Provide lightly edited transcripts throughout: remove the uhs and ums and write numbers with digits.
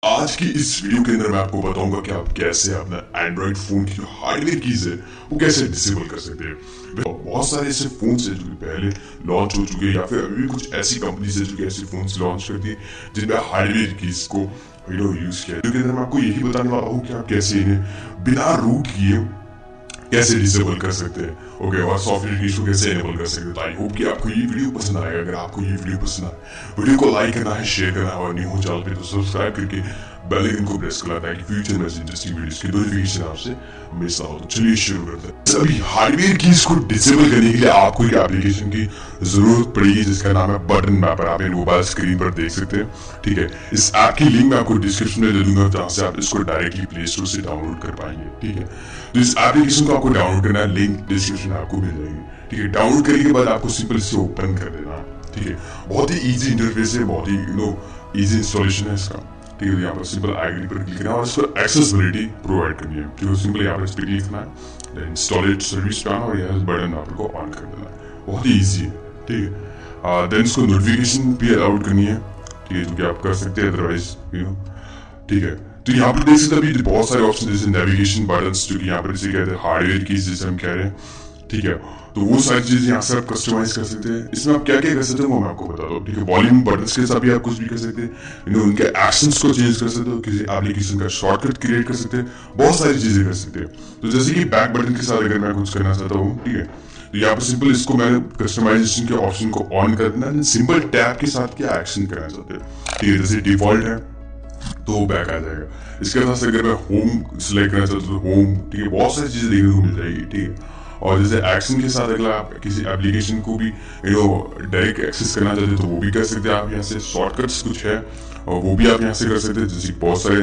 आज की इस वीडियो के अंदर मैं आपको बताऊंगा कि आप कैसे अपना एंड्रॉइड फोन की जो हार्डवेयर कीज है वो कैसे डिसेबल कर सकते हैं। बहुत सारे ऐसे फोन है जो पहले लॉन्च हो चुके हैं या फिर अभी भी कुछ ऐसी कंपनीज है जो ऐसे फोन लॉन्च करती है जिनमें हार्डवेयर कीज को यूज किया। वीडियो के अंदर मैं आपको यही बताने वाला हूँ कि आप कैसे इन्हें बिना रूट किए कैसे डिसेबल कर सकते हैं, ओके, और सॉफ्टवेयर कीज को कैसे एनेबल कर सकते हैं। तो आई होप कि आपको ये वीडियो पसंद आएगा। अगर आपको ये वीडियो पसंद आए, वीडियो को लाइक करना है, शेयर करना है, और नहीं हो चैनल पे तो सब्सक्राइब करके बेल आइकन को प्रेस करना है कि फ्यूचर में इंटरेस्टिंग वीडियोस की नोटिफिकेशन आपसे मिस ना हो। तो चलिए शुरू करते हैं। अभी हार्डवेयर कीज को डिसेबल करने के लिए आपको एक एप्लीकेशन की जरूरत पड़ेगी जिसका नाम है बटन मैपर। आप मोबाइल स्क्रीन पर देख सकते हैं, ठीक है। इस ऐप की लिंक मैं आपको डिस्क्रिप्शन में दे दूंगा जहां से आप इसको डायरेक्टली प्ले स्टोर से डाउनलोड कर पाएंगे, ठीक है। तो इस एप्लीकेशन को आपको डाउनलोड करना है, लिंक डिस्क्रिप्शन में आपको मिल जाएगी, ठीक है। डाउनलोड करने के बाद आपको सिंपल इसे ओपन कर देना, ठीक है। बहुत ही इजी इंटरफेस है, बहुत ही इजी इंस्टॉलेशन है इसका, ठीक है। यहाँ पर सिंपल आईडी पर क्लिक करना है और इसको एक्सेसिबिलिटी प्रोवाइड करनी है, ठीक है। सिंपल यहाँ पर इस पर क्लिक करना है, इंस्टॉल इट सर्विस प्लान, और यहाँ बटन मैपर को ऑन कर देना है। बहुत ही इजी है, ठीक है। देन इसको नोटिफिकेशन भी अलाउड करनी है, ठीक है, जो कि आप कर सकते हैं, अदरवाइज ठीक है। तो यहाँ पर देख सकते हैं बहुत सारे ऑप्शन जैसे नेविगेशन बटन्स, जो कि यहाँ पर इसे कहते हैं हार्डवेयर कीज जिसे हम कह रहे हैं, ठीक है। तो वो सारी चीजें यहाँ से आप कस्टमाइज कर सकते हैं। इसमें आप क्या क्या कर सकते हैं वो मैं आपको बता दूं, ठीक है। वॉल्यूम बटन्स के साथ भी आप कुछ भी कर सकते हैं, उनके एक्शंस को चेंज कर सकते हो, किसी एप्लीकेशन का शॉर्टकट क्रिएट कर सकते हैं, बहुत सारी चीजें कर सकते हैं। तो जैसे कि बैक बटन के साथ अगर मैं कुछ करना चाहता हूँ, ठीक है, तो यहाँ पर सिंपल इसको मैंने कस्टमाइजेशन के ऑप्शन को ऑन कर देना, सिंपल टैप के साथ क्या एक्शन करना चाहते हैं, ठीक है। जैसे डिफॉल्ट है तो बैक आ जाएगा। इसके साथ अगर मैं होम सिलेक्ट करना चाहता हूँ तो होम, ठीक है, बहुत सारी चीजें देखने को मिल जाएगी, ठीक है। और जैसे एक्शन के साथ अगर आप किसी एप्लीकेशन को भी डायरेक्ट एक्सेस करना चाहते हैं तो वो भी कर सकते हैं आप। यहाँ से शॉर्टकट्स कुछ है और वो भी आप यहाँ से कर सकते हैं, जैसे बहुत सारे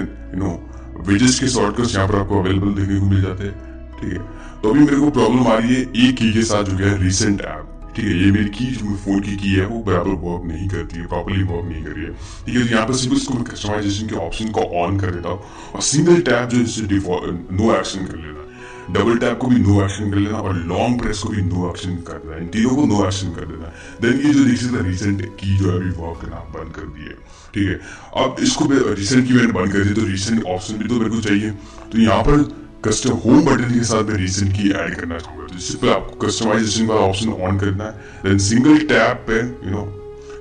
विजेट्स के शॉर्टकट्स यहाँ पर आपको अवेलेबल देखने को मिल जाते हैं, ठीक है। तो अभी मेरे को प्रॉब्लम आ रही है एक की के साथ, जो है रिसेंट ऐप, ठीक है। ये मेरी की जो फोन की है वो बराबर वर्क नहीं करती है, प्रॉपर्ली वर्क नहीं कर रही है, ठीक है। यहाँ पर सिंपल इसको कस्टमाइजेशन के ऑप्शन को ऑन कर देता हूँ और सिंगल टैप जो इससे डिफॉल्ट नो एक्शन कर लेना, डबल टैप को भी नो एक्शन कर लेना और लॉन्ग प्रेस को भी नो एक्शन कर देना, इन तीनों को नो एक्शन कर देना। देन ये जो देख सकते रिसेंट की जो है अभी वर्क करना बंद कर दी है, ठीक है। अब इसको रिसेंट की मैंने बंद कर दी तो रिसेंट ऑप्शन भी तो मेरे को चाहिए। तो यहाँ पर कस्टम होम बटन के साथ मैं रिसेंट की ऐड करना चाहूंगा, तो इससे पहले आपको कस्टमाइजेशन वाला ऑप्शन ऑन करना है। देन सिंगल टैप पे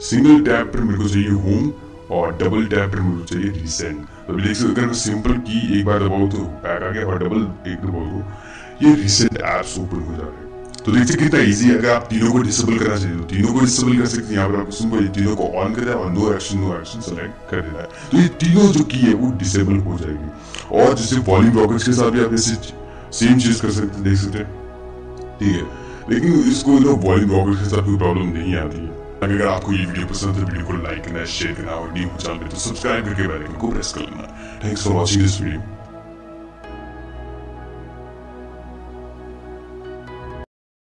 सिंगल टैप पर मेरे को चाहिए होम और डबल टैप पर मेरे को चाहिए रिसेंट। तो अभी देख सकते अगर मैं सिंपल की एक बार दबाऊं तो बैक आ गया और डबल एक दबाऊं तो ये रिसेंट ऐप्स ओपन हो जा रहे हैं। तो देखते कितना इजी है। अगर आप तीनों को डिसेबल करना चाहिए तो तीनों को डिसेबल कर सकते हैं। यहाँ पर आपको सिंपल तीनों को ऑन करना है और नो एक्शन सेलेक्ट कर देना है, तो ये तीनों जो की है वो डिसेबल हो जाएगी। और जैसे वॉल्यूम ब्लॉकर्स के साथ भी आप ऐसे सेम चीज कर सकते हैं, देख सकते हैं, ठीक है। लेकिन इसको वॉल्यूम ब्लॉकर्स के साथ कोई प्रॉब्लम नहीं आती है। अगर आपको ये वीडियो पसंद है तो वीडियो को लाइक करना, शेयर करना, और नहीं हो चैनल पे तो सब्सक्राइब करके बेल आइकन को प्रेस कर लेना। Thanks for watching this video.